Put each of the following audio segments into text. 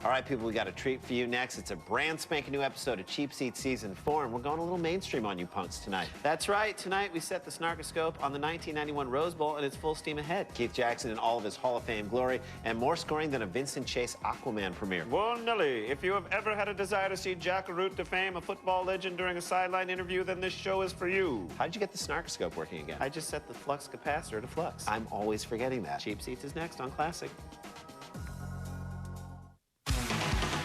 All right, people, we got a treat for you next. It's a brand spanking new episode of Cheap Seats Season 4, and we're going a little mainstream on you punks tonight. That's right. Tonight, we set the snarkoscope on the 1991 Rose Bowl, and it's full steam ahead. Keith Jackson in all of his Hall of Fame glory, and more scoring than a Vincent Chase Aquaman premiere. Well, Nelly, if you have ever had a desire to see Jack Root to fame, a football legend, during a sideline interview, then this show is for you. How did you get the snarkoscope working again? I just set the flux capacitor to flux. I'm always forgetting that. Cheap Seats is next on Classic.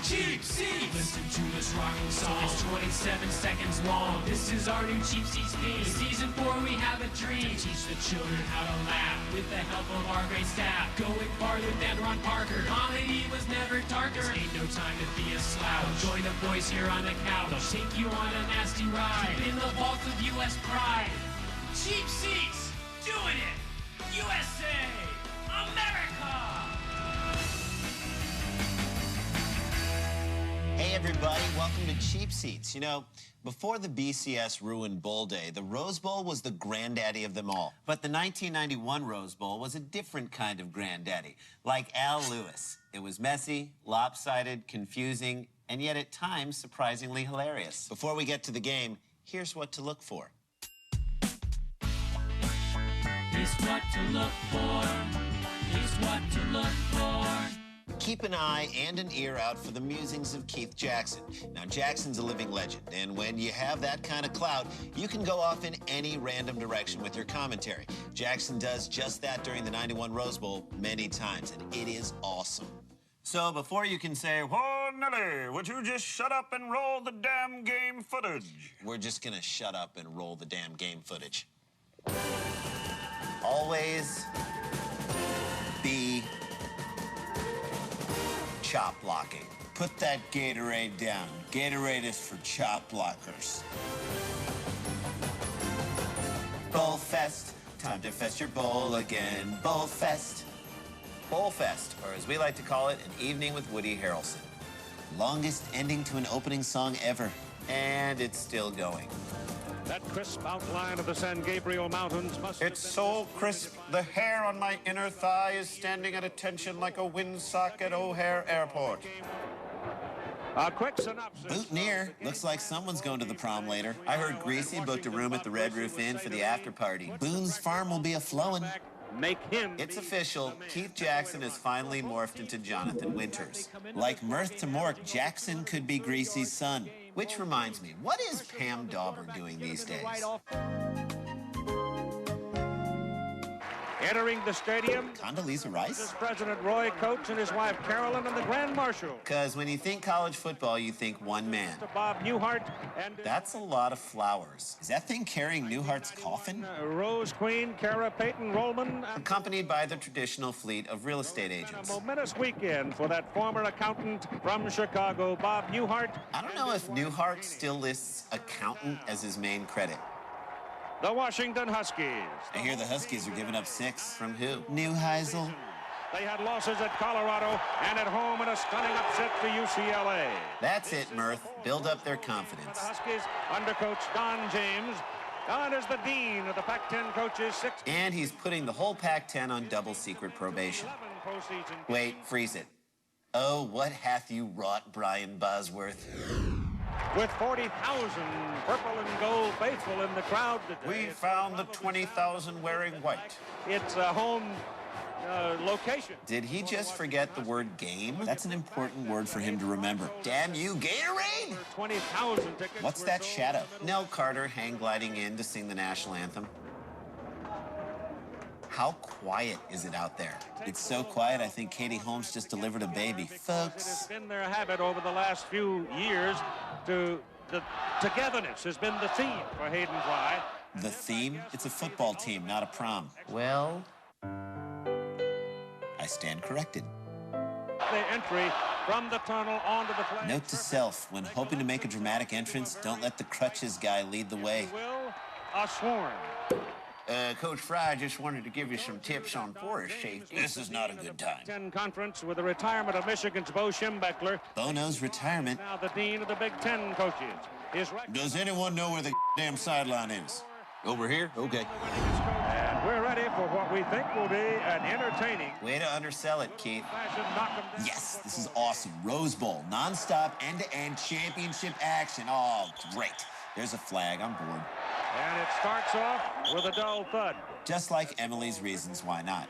Cheap Seats! Listen to this rocking song. It's 27 seconds long. This is our new Cheap Seats theme. Season 4, we have a dream to teach the children how to laugh with the help of our great staff. Going farther than Ron Parker. Comedy was never darker. This ain't no time to be a slouch. Join the boys here on the couch. They'll take you on a nasty ride. Deep in the vaults of U.S. pride. Cheap Seats! Doing it! USA! America! Hey, everybody. Welcome to Cheap Seats. You know, before the BCS ruined Bowl Day, the Rose Bowl was the granddaddy of them all. But the 1991 Rose Bowl was a different kind of granddaddy, like Al Lewis. It was messy, lopsided, confusing, and yet at times surprisingly hilarious. Before we get to the game, here's what to look for. Here's what to look for. Here's what to look for. Keep an eye and an ear out for the musings of Keith Jackson. Now, Jackson's a living legend, and when you have that kind of clout, you can go off in any random direction with your commentary. Jackson does just that during the 91 Rose Bowl many times, and it is awesome. So before you can say, Whoa, Nelly, would you just shut up and roll the damn game footage? we're just gonna shut up and roll the damn game footage. Always be chop blocking. Put that Gatorade down. Gatorade is for chop blockers. Bowl Fest. Time to fest your bowl again. Bowl Fest. Bowl Fest, or as we like to call it, an evening with Woody Harrelson. Longest ending to an opening song ever. And it's still going. That crisp outline of the San Gabriel Mountains must It's so crisp, the hair on my inner thigh is standing at attention like a windsock at O'Hare Airport. A quick synopsis. Boutonniere. Looks like someone's going to the prom later. I heard Greasy booked a room at the Red Roof Inn for the after party. Boone's farm will be a-flowing. Make him. It's official. Keith Jackson has finally morphed into Jonathan Winters. Like Mirth to Mork, Jackson could be Greasy's son. Which reminds me, what is Pam Dauber doing these days? Entering the stadium, Condoleezza Rice? President Roy Coates and his wife Carolyn and the Grand Marshal. Because when you think college football, you think one man. Bob Newhart and That's a lot of flowers. Is that thing carrying Newhart's coffin? Rose Queen, Cara Payton Rollman. Accompanied by the traditional fleet of real estate A agents. momentous weekend for that former accountant from Chicago, Bob Newhart. I don't know if Newhart still lists accountant as his main credit. The Washington Huskies. I hear the Huskies are giving up 6. From who? Neuheisel. They had losses at Colorado and at home in a stunning upset to UCLA. That's it, Mirth. Build up their The confidence. Huskies under coach Don James. Don is the dean of the Pac-10 coaches. 6 And he's putting the whole Pac-10 on double secret probation. 11 postseason. Wait, freeze it. Oh, what hath you wrought, Brian Bosworth? With 40,000 purple and gold faithful in the crowd today. We found the 20,000 wearing white. It's a home location. Did he just forget the word game? That's an important word for him to remember. Damn you, Gatorade! 20,000 tickets. What's were that sold. shadow? Nell Carter hang gliding in to sing the national anthem. How quiet is it out there? It's so quiet, I think Katie Holmes just delivered a baby. It has Folks, been their habit over the last few years to the togetherness has been the theme for Hayden Fry. the theme? It's a football team, not a prom. Well, I stand corrected. The entry from the tunnel onto the flag. Note to self, when hoping to make a dramatic entrance, don't let the crutches guy lead the way. Will a swarm. Coach Fry just wanted to give you some tips on forest safety. This is not a good time. 10 conference with the retirement of Michigan's Bo Schembechler. Bono's retirement. Now the dean of the Big Ten coaches. His right Does anyone know where the damn sideline is? Over here? Okay. and We're ready for what we think will be an entertaining. Way to undersell it, Keith. Yes, this is awesome. Rose Bowl, nonstop, end-to-end championship action. Oh, great. There's a flag. I'm bored. And it starts off with a dull thud. Just like Emily's reasons why not.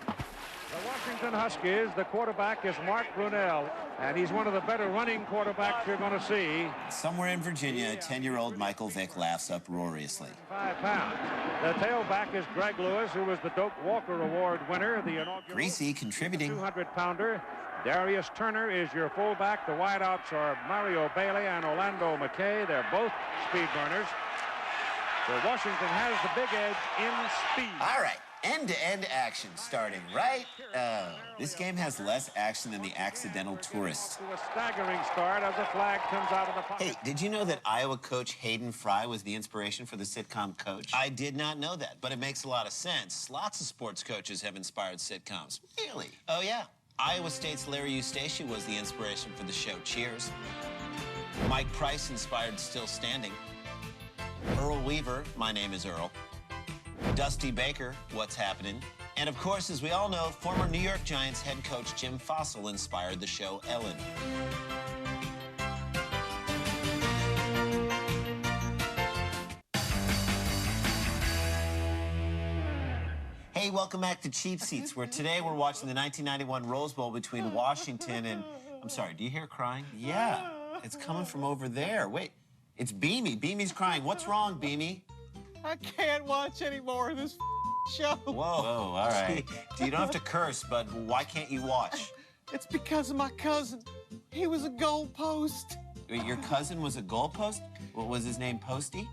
The Washington Huskies, the quarterback is Mark Brunell, and he's one of the better running quarterbacks you're going to see. Somewhere in Virginia, 10-year-old Michael Vick laughs uproariously. 5 pounds. The tailback is Greg Lewis, who was the Doak Walker Award winner, the inaugural. Greasy contributing. 200-pounder. Darius Turner is your fullback. The wideouts are Mario Bailey and Orlando McKay. They're both speed burners. So Washington has the big edge in speed. All right. End-to-end action starting right. This game has less action than the accidental tourist. To a staggering start as a flag comes out of the pocket. Hey, did you know that Iowa coach Hayden Fry was the inspiration for the sitcom Coach? I did not know that, but it makes a lot of sense. Lots of sports coaches have inspired sitcoms. Really? Oh, yeah. Iowa State's Larry Eustace was the inspiration for the show Cheers. Mike Price inspired Still Standing. Earl Weaver, My Name is Earl. Dusty Baker, What's Happening? And of course, as we all know, former New York Giants head coach Jim Fossil inspired the show Ellen. Hey, welcome back to Cheap Seats, where today we're watching the 1991 Rose Bowl between Washington and... I'm sorry, do you hear crying? Yeah, it's coming from over there. Wait, it's Beamy. Beamy's crying. What's wrong, Beamy? I can't watch any more of this show. Whoa, all right. You don't have to curse, but why can't you watch? It's because of my cousin. He was a goalpost. Wait, your cousin was a goalpost? What was his name, Posty?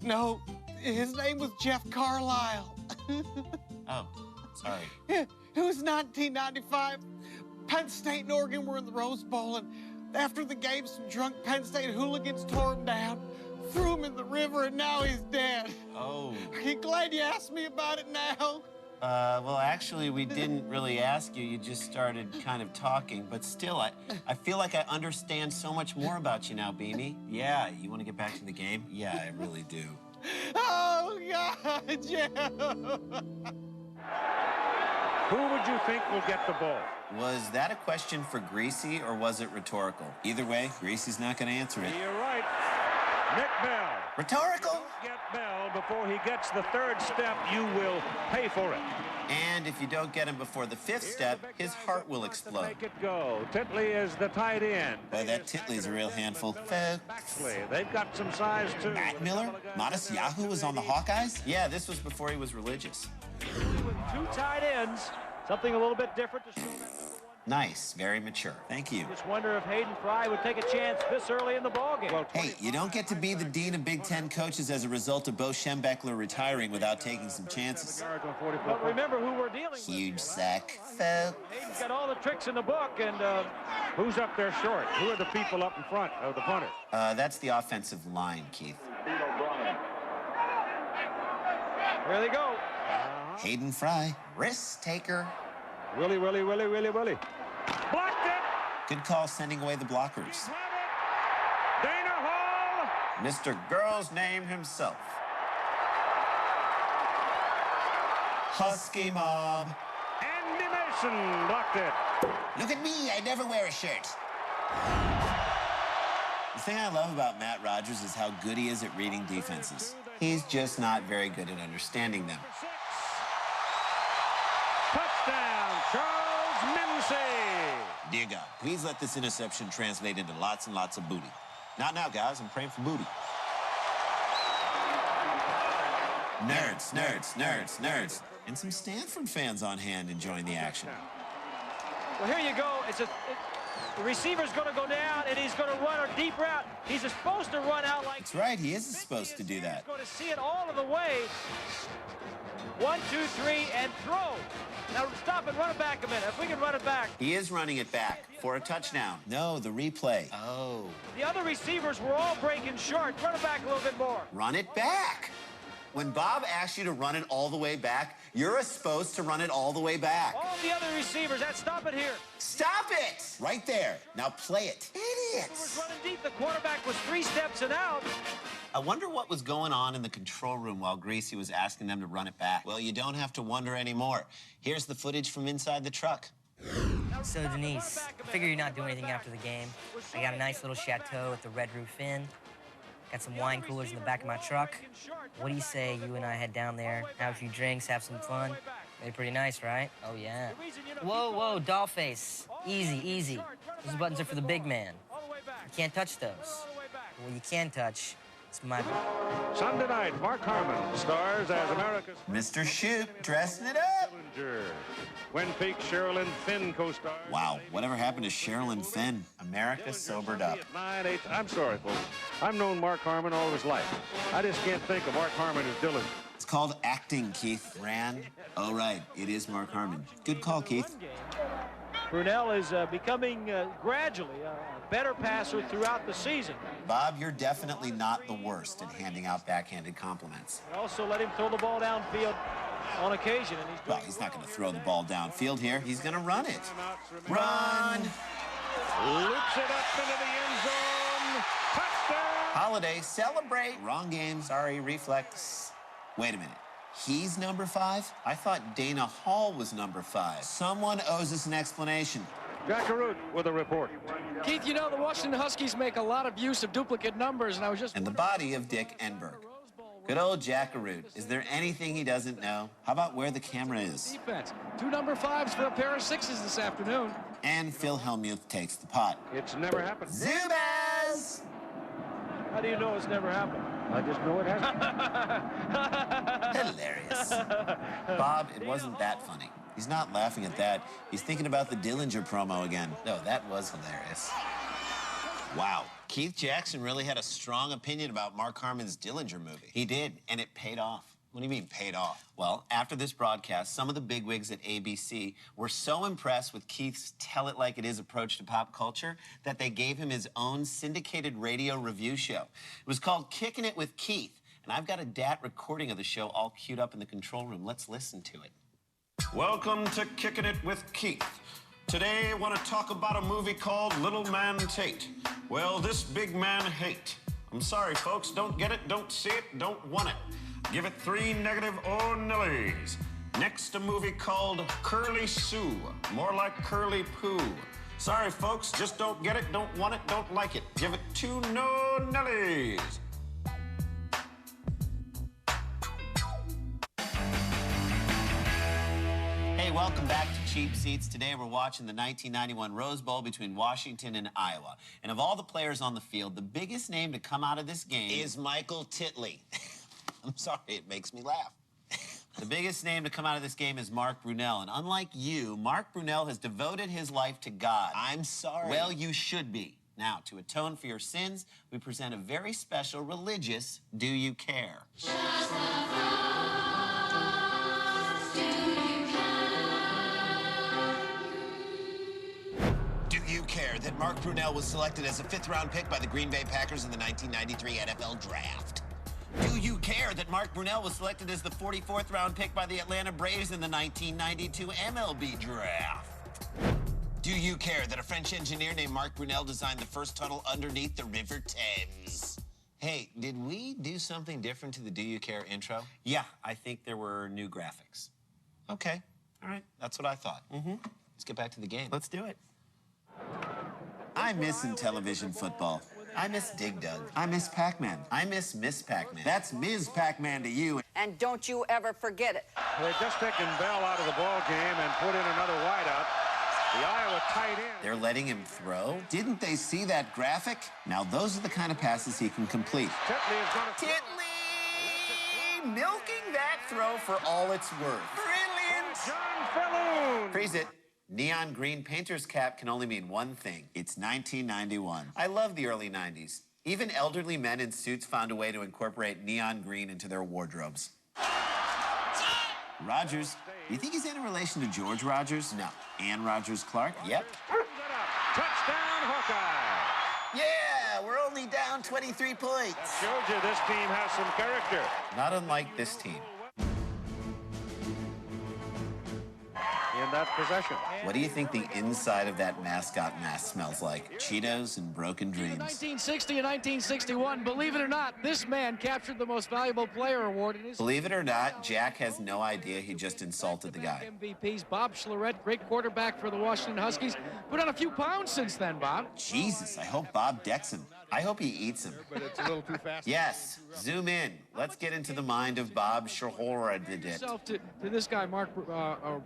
No, his name was Jeff Carlisle. Oh, sorry. It was 1995. Penn State and Oregon were in the Rose Bowl, and after the game, some drunk Penn State hooligans tore him down, threw him in the river, and now he's dead. Oh. Are you glad you asked me about it now? Well, actually, we didn't really ask you. You just started kind of talking. But still, I feel like I understand so much more about you now, Beamy. Yeah, you want to get back to the game? Yeah, I really do. Oh, God, Jeff. Who would you think will get the ball? Was that a question for Greasy, or was it rhetorical? Either way, Greasy's not going to answer it. You're right. Nick Bell. Rhetorical? Get Bell before he gets the third step, you will pay for it. And if you don't get him before the fifth step, his heart will explode. Make it go. Titley is the tight end. Boy, that Titley's a real handful. Actually, they've got some size, too. Matt Miller? Modest Yahoo was on the Hawkeyes? Yeah, this was before he was religious. With 2 tight ends, something a little bit different to show. Nice, very mature. Thank you. Just wonder if Hayden Fry would take a chance this early in the ballgame. Hey, you don't get to be the dean of Big Ten coaches as a result of Bo Schembechler retiring without taking some chances. But remember who we're dealing with. Huge sack. Hayden's got all the tricks in the book, and who's up there short? Who are the people up in front of the punter? That's the offensive line, Keith. there they go. Hayden Fry, risk taker. Willie. Blocked it! Good call sending away the blockers. Dana Hall! Mr. Girl's name himself. Husky Mob. Andy Mason blocked it. Look at me, I never wear a shirt. The thing I love about Matt Rogers is how good he is at reading defenses. He's just not very good at understanding them. Touchdown, Charles Mincy. Dear God, please let this interception translate into lots and lots of booty. Not now, guys. I'm praying for booty. Nerds. And some Stanford fans on hand enjoying the action. Well, here you go. The receiver's going to go down, and he's going to run a deep route. He's supposed to run out like... That's right. He is supposed to do that. He's going to see it all of the way. 1, 2, 3, and throw. Now stop and run it back a minute. If we can run it back. He is running it back for a touchdown. No, the replay. Oh. The other receivers were all breaking short. Run it back a little bit more. Run it back. When Bob asks you to run it all the way back, you're supposed to run it all the way back. All the other receivers, stop it here. Stop it! Right there. Now play it. Idiots. He was running deep. The quarterback was 3 steps and out. I wonder what was going on in the control room while Greasy was asking them to run it back. Well, you don't have to wonder anymore. Here's the footage from inside the truck. So, Denise, I figure you're not doing anything after the game. I got a nice little chateau with the Red Roof Inn. Got some wine coolers in the back of my truck. What do you say you and I head down there, have a few drinks, have some fun? They're pretty nice, right? Oh, yeah. Whoa, whoa, dollface. Easy, easy. Those buttons are for the big man. You can't touch those. Well, you can touch. It's my... Sunday night, Mark Harmon stars as America's... Mr. Shoot, dressing it up. Dillinger. Twin Peaks Sherilyn Fenn co-stars. Wow, whatever happened to Sherilyn Fenn? America sobered up. I'm sorry, folks. I've known Mark Harmon all his life. I just can't think of Mark Harmon as Dillinger. It's called acting, Keith. Ran? Oh, right. It is Mark Harmon. Good call, Keith. Brunell is becoming gradually a better passer throughout the season. Bob, you're definitely not the worst at handing out backhanded compliments. They also let him throw the ball downfield on occasion, and he's Well, he's not going to throw the ball downfield here. He's going to run it. Run! Loops it up into the end zone. Touchdown! Holiday, celebrate. Wrong game. Sorry, reflex. Wait a minute. He's number 5? I thought Dana Hall was number 5. Someone owes us an explanation. Jack Arute with a report. Keith, you know, the Washington Huskies make a lot of use of duplicate numbers, and I was just... And the body of Dick Enberg. Good old Jack Arute. Is there anything he doesn't know? How about where the camera is? Defense. 2 number 5s for a pair of 6s this afternoon. And Phil Hellmuth takes the pot. It's never happened. Zubaz! How do you know it's never happened? I just know it hasn't. Hilarious. Bob, it wasn't that funny. He's not laughing at that. He's thinking about the Dillinger promo again. No, that was hilarious. Wow. Keith Jackson really had a strong opinion about Mark Harmon's Dillinger movie. He did, and it paid off. What do you mean, paid off? Well, after this broadcast, some of the bigwigs at ABC were so impressed with Keith's tell-it-like-it-is approach to pop culture that they gave him his own syndicated radio review show. It was called Kickin' It with Keith, and I've got a DAT recording of the show all queued up in the control room. Let's listen to it. Welcome to Kickin' It with Keith. Today, I want to talk about a movie called Little Man Tate. Well, this big man hate. I'm sorry, folks. Don't get it, don't see it, don't want it. Give it 3 negative O'Nillys. Next, a movie called Curly Sue. More like Curly Poo. Sorry, folks. Just don't get it, don't want it, don't like it. Give it 2 no-Nillys. Hey, welcome back to Cheap Seats. Today we're watching the 1991 Rose Bowl between Washington and Iowa. And of all the players on the field, the biggest name to come out of this game is Michael Titley. I'm sorry, it makes me laugh. The biggest name to come out of this game is Mark Brunell. And unlike you, Mark Brunell has devoted his life to God. I'm sorry. Well, you should be. Now, to atone for your sins, we present a very special religious Do You Care? Do you care that Mark Brunell was selected as a 5th-round pick by the Green Bay Packers in the 1993 NFL Draft? Do you care that Mark Brunell was selected as the 44th round pick by the Atlanta Braves in the 1992 MLB Draft? Do you care that a French engineer named Mark Brunell designed the first tunnel underneath the River Thames? Hey, did we do something different to the Do You Care intro? Yeah, I think there were new graphics. Okay, all right, that's what I thought. Let's get back to the game. Let's do it. I'm missing television football. I miss Dig Dug. I miss Pac-Man. I miss Miss Pac-Man. That's Ms. Pac-Man to you. And don't you ever forget it. They're just taking Bell out of the ball game and put in another wideout. The Iowa tight end. They're letting him throw? Didn't they see that graphic? Now, those are the kind of passes he can complete. Titley is going to... Titley! Milking that throw for all it's worth. Brilliant! John Falloon. Freeze it. Neon green painter's cap can only mean one thing. It's 1991. I love the early 90s. Even elderly men in suits found a way to incorporate neon green into their wardrobes. Rogers. You think he's any relation to George Rogers? No. Ann Rogers Clark? Yep. Touchdown, Hawkeye. Yeah, we're only down 23 points. That shows you this team has some character. Not unlike this team. In in that possession. What do you think the inside of that mascot mask smells like? Cheetos and broken dreams. In 1960 and 1961, believe it or not, this man captured the Most Valuable Player award in his... Believe it or not, Jack has no idea he just insulted the guy. MVPs. Bob Schlereth, great quarterback for the Washington Huskies. Put on a few pounds since then, Bob. Jesus, I hope Bob decks him. I hope he eats him. But it's a little too fast. Yes, zoom in. Let's get into the mind of Bob Schlereth. Yourself to this guy, Mark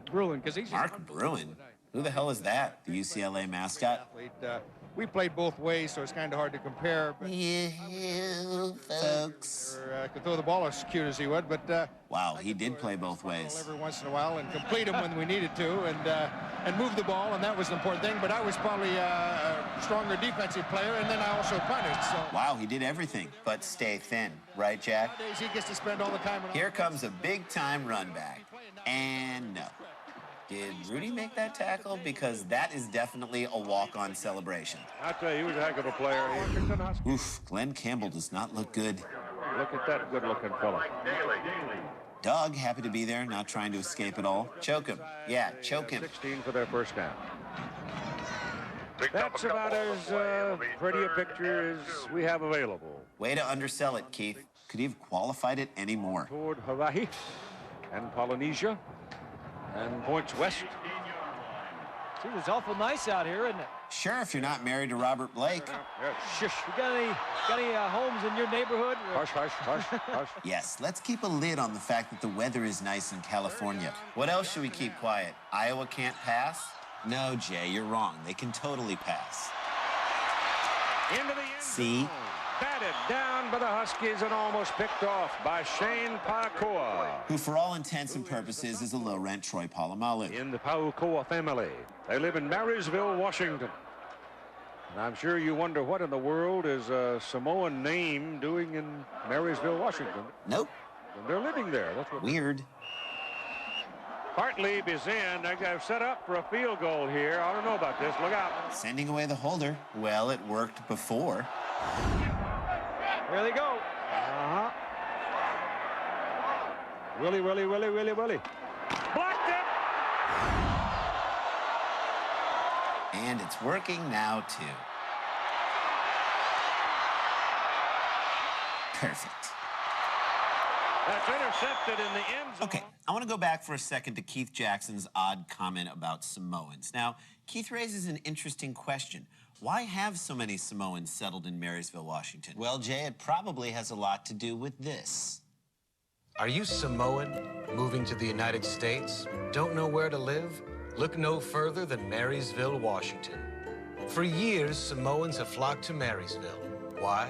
Bruin, because he's... Mark Bruin? Who the hell is that? The UCLA mascot? We played both ways, so it's kind of hard to compare. But You folks. could throw the ball as cute as he would, but Wow, he did play both ways. every once in a while and complete them when we needed to, and move the ball, and that was the important thing. But I was probably a stronger defensive player, and then I also punted. So Wow, he did everything but stay thin, right, Jack? nowadays he gets to spend all the time. Here comes a big-time run back. And no. Did Rudy make that tackle? Because that is definitely a walk-on celebration. I'll tell you, he was a heck of a player. Oof, Glenn Campbell does not look good. Look at that good-looking fella. Doug, happy to be there, not trying to escape at all. Choke him. Yeah, choke him. 16 for their first down. That's about as pretty a picture as we have available. Way to undersell it, Keith. Could he have qualified it any more? Toward Hawaii and Polynesia and points west. See, it's awful nice out here, isn't it? Sure, if you're not married to Robert Blake. Shush. You got any homes in your neighborhood? Hush, hush, hush, hush. Yes, let's keep a lid on the fact that the weather is nice in California. What else should we keep quiet? Iowa can't pass? No, Jay, you're wrong. They can totally pass. Into the end See? zone. Batted down by the Huskies and almost picked off by Shane Pakoa. Who, for all intents and purposes, is a low-rent Troy Polamalu. In the Pakoa family. They live in Marysville, Washington. And I'm sure you wonder what in the world is a Samoan name doing in Marysville, Washington. Nope. And they're living there. That's what. Weird. Hartlieb is in. They've set up for a field goal here. I don't know about this. Look out. Sending away the holder. Well, it worked before. There they go. Uh-huh. Willie. Blocked it! And it's working now, too. Perfect. That's intercepted in the end zone. Okay, I want to go back for a second to Keith Jackson's odd comment about Samoans. Now, Keith raises an interesting question. Why have so many Samoans settled in Marysville, Washington? Well, Jay, it probably has a lot to do with this. Are you Samoan, moving to the United States? Don't know where to live? Look no further than Marysville, Washington. For years, Samoans have flocked to Marysville. Why?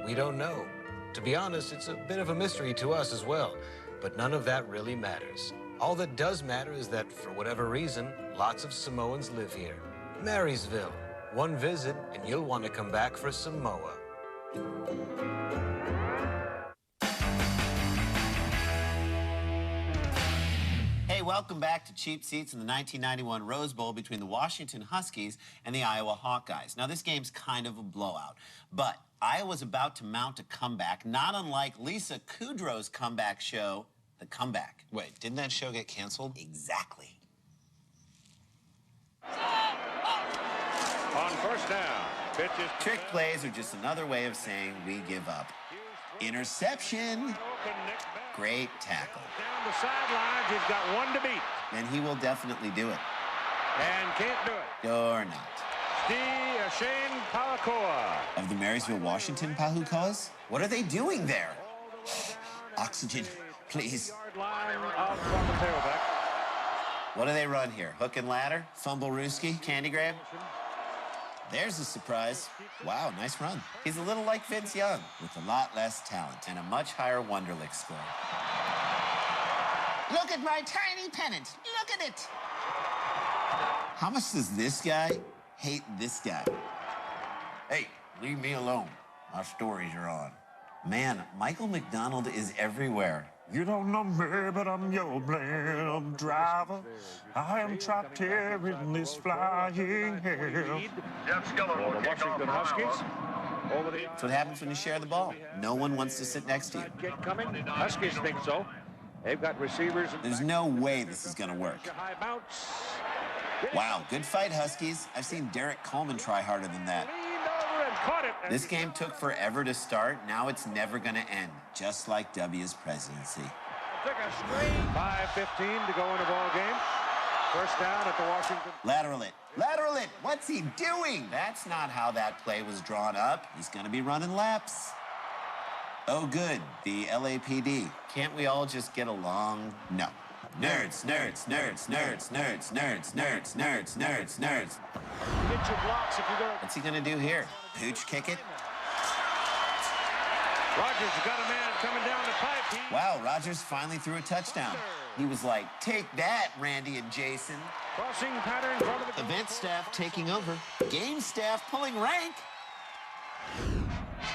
We don't know. To be honest, it's a bit of a mystery to us as well, but none of that really matters. All that does matter is that, for whatever reason, lots of Samoans live here. Marysville. One visit, and you'll want to come back for Samoa. Hey, welcome back to Cheap Seats in the 1991 Rose Bowl between the Washington Huskies and the Iowa Hawkeyes. Now, this game's kind of a blowout, but Iowa's about to mount a comeback, not unlike Lisa Kudrow's comeback show, The Comeback. Wait, didn't that show get canceled? Exactly. On first down, pitches. Trick plays are just another way of saying we give up. Interception. Great tackle. Down the sidelines, he's got one to beat. And he will definitely do it. And can't do it. Or not. Shane Pakoa. Of the Marysville, Washington Pahukas? What are they doing there? Oxygen, please. Line of from the tailback. What do they run here? Hook and ladder? Fumble Rooski? Candy grab? There's a surprise. Wow, nice run. He's a little like Vince Young, with a lot less talent and a much higher Wonderlic score. Look at my tiny pennant. Look at it. How much does this guy hate this guy? Hey, leave me alone. My stories are on. Man, Michael McDonald is everywhere. You don't know me, but I'm your blam driver. I am trapped here in this flying hell. For the Washington Huskies. Over the That's what happens when you share the ball. No one wants to sit next to you. kick coming. Huskies think so. They've got receivers. There's no way this is going to work. High bounce. Wow, good fight, Huskies. I've seen Derek Coleman try harder than that. Leaned over and caught it. This game took forever to start. Now it's never going to end, just like W's presidency. Took a straight. 5:15 to go in the ball game. First down at the Washington. Lateral it. Lateral it. What's he doing? That's not how that play was drawn up. He's going to be running laps. Oh, good. The LAPD. Can't we all just get along? No. Nerds, nerds, nerds, nerds, nerds, nerds, nerds, nerds, nerds, nerds. Get your blocks if you go. What's he going to do here? Pooch kick it? Rogers got a man coming down the pipe. Wow, Rogers finally threw a touchdown. He was like, take that, Randy and Jason. Crossing pattern in front of the Event staff taking over. Game staff pulling rank.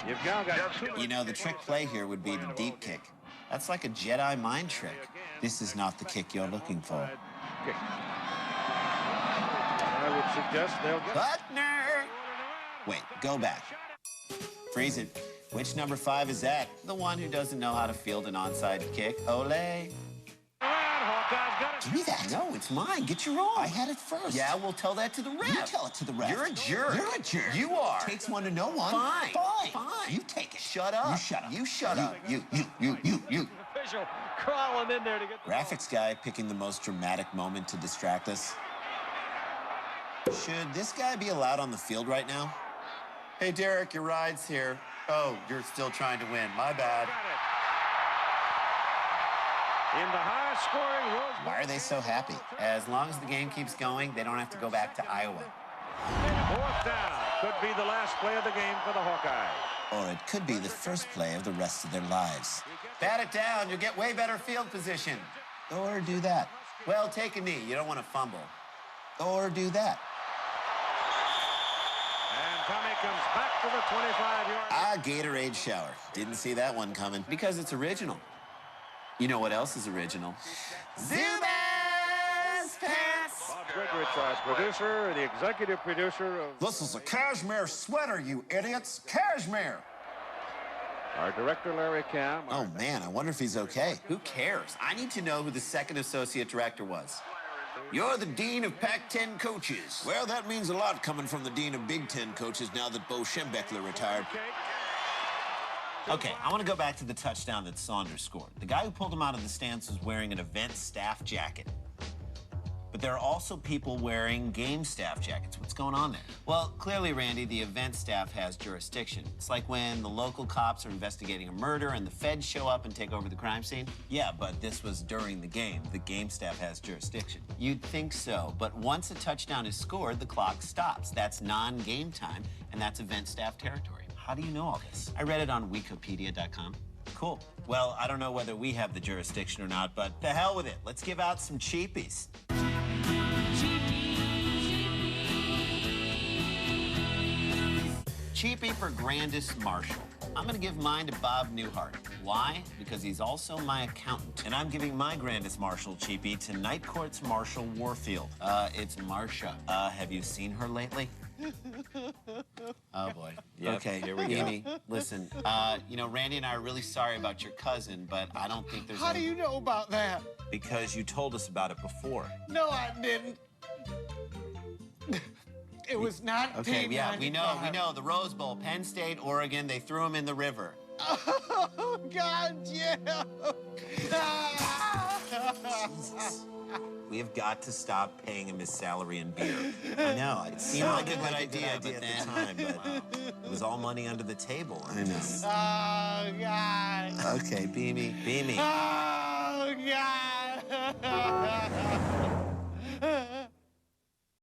You've now got two. You know, the trick play here would be the deep kick. That's like a Jedi mind trick. This is not the kick you're looking for. Kick. I would suggest they'll get Buckner! Wait, go back. Freeze it. Which number 5 is that? The one who doesn't know how to field an onside kick. Ole. Hawkeye's got it. Give me that. No, it's mine. Get your own. I had it first. Yeah, we'll tell that to the ref. You tell it to the ref. You're a jerk. You're a jerk. You are. Takes one to know one. Fine. Fine. Fine. You take it. Shut up. You shut up. You shut up. You. Official crawling in there to get the Graphics guy picking the most dramatic moment to distract us. Should this guy be allowed on the field right now? Hey, Derek, your ride's here. Oh, you're still trying to win. My bad. In the high-scoring Rose Bowl. Why are they so happy? As long as the game keeps going, they don't have to go back to Iowa. Fourth down. Could be the last play of the game for the Hawkeyes. Or it could be the first play of the rest of their lives. Bat it down. You'll get way better field position. Or do that. Well, take a knee. You don't want to fumble. Or do that. And Tommy comes back to the 25-yard. Gatorade shower. Didn't see that one coming. Because it's original. You know what else is original? Zubaz Pants! Bob Goodrich, our producer, the executive producer of... This is a cashmere sweater, you idiots. Cashmere. Our director, Larry Cam. Oh, man, I wonder if he's okay. Who cares? I need to know who the second associate director was. You're the dean of Pac-10 coaches. Well, that means a lot coming from the dean of Big Ten coaches now that Bo Schembechler retired. Okay, I want to go back to the touchdown that Saunders scored. The guy who pulled him out of the stance was wearing an event staff jacket. But there are also people wearing game staff jackets. What's going on there? Well, clearly, Randy, the event staff has jurisdiction. It's like when the local cops are investigating a murder and the feds show up and take over the crime scene. Yeah, but this was during the game. The game staff has jurisdiction. You'd think so, but once a touchdown is scored, the clock stops. That's non-game time, and that's event staff territory. How do you know all this? I read it on Wikipedia.com. Cool. Well, I don't know whether we have the jurisdiction or not, but the hell with it. Let's give out some cheapies. Cheapie for Grandest Marshal. I'm gonna give mine to Bob Newhart. Why? Because he's also my accountant. And I'm giving my Grandest Marshal cheapie to Night Court's Marshal Warfield. It's Marsha. Have you seen her lately? Oh, boy. Yep. Okay, here we go. Amy, listen, you know, Randy and I are really sorry about your cousin, but I don't think there's How do you know about that? Because you told us about it before. No, I didn't. It was 1995. Okay, yeah, we know. The Rose Bowl, Penn State, Oregon, they threw him in the river. Oh, God, yeah. Jesus. We have got to stop paying him his salary in beer. I know. It seemed like a good idea at the time, but it was all money under the table. I know. Oh, God. Okay, Beamy. Oh, God.